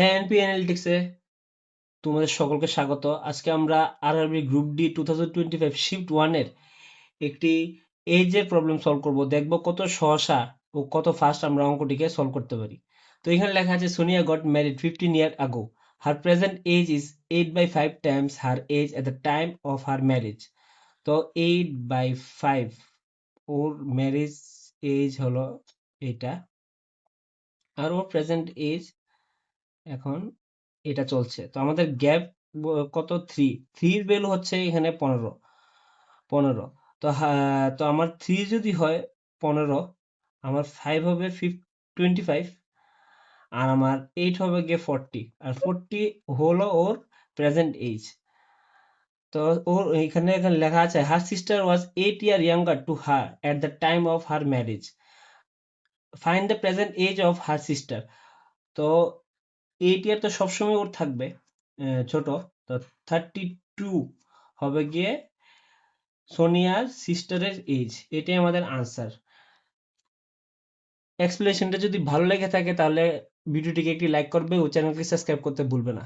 ANP অ্যানালিটিক্সে তোমাদের সকলকে স্বাগত। আজকে আমরা আরআরবি গ্রুপ ডি 2025 শিফট 1 এর একটি এজের প্রবলেম সলভ করব। দেখব কত সহসা ও কত ফাস্ট আমরা অঙ্কটিকে সলভ করতে পারি। তো এখানে লেখা আছে Sonia got married 15 year ago, her present age is 8/5 times her age at the time of her marriage. তো 8/5 ওর ম্যারেজ এজ হলো এটা, আর ওর প্রেজেন্ট এজ এখন এটা চলছে। তো আমাদের গ্যাপ কত? 3। 3 এর ভ্যালু হচ্ছে এখানে 15। তো আমার 3 যদি হয় 15, আমার 5 হবে 25, আর আমার 8 হবে গিয়ে 40, আর 40 হলো ওর প্রেজেন্ট এজ। তো ওর এখানে লেখা আছে her sister was 8 year younger to her at the time of her marriage, find the present age of her sister. তো 8 ইয়ার তো সবসময় ওর থাকবে ছোট। তো 32 হবে গিয়ে সোনিয়ার সিস্টারের এজ। এটাই আমাদের আনসার। এক্সপ্লেনেশনটা যদি ভালো লেগে থাকে তাহলে ভিডিওটিকে একটি লাইক করবে ও চ্যানেলটি সাবস্ক্রাইব করতে ভুলবে না।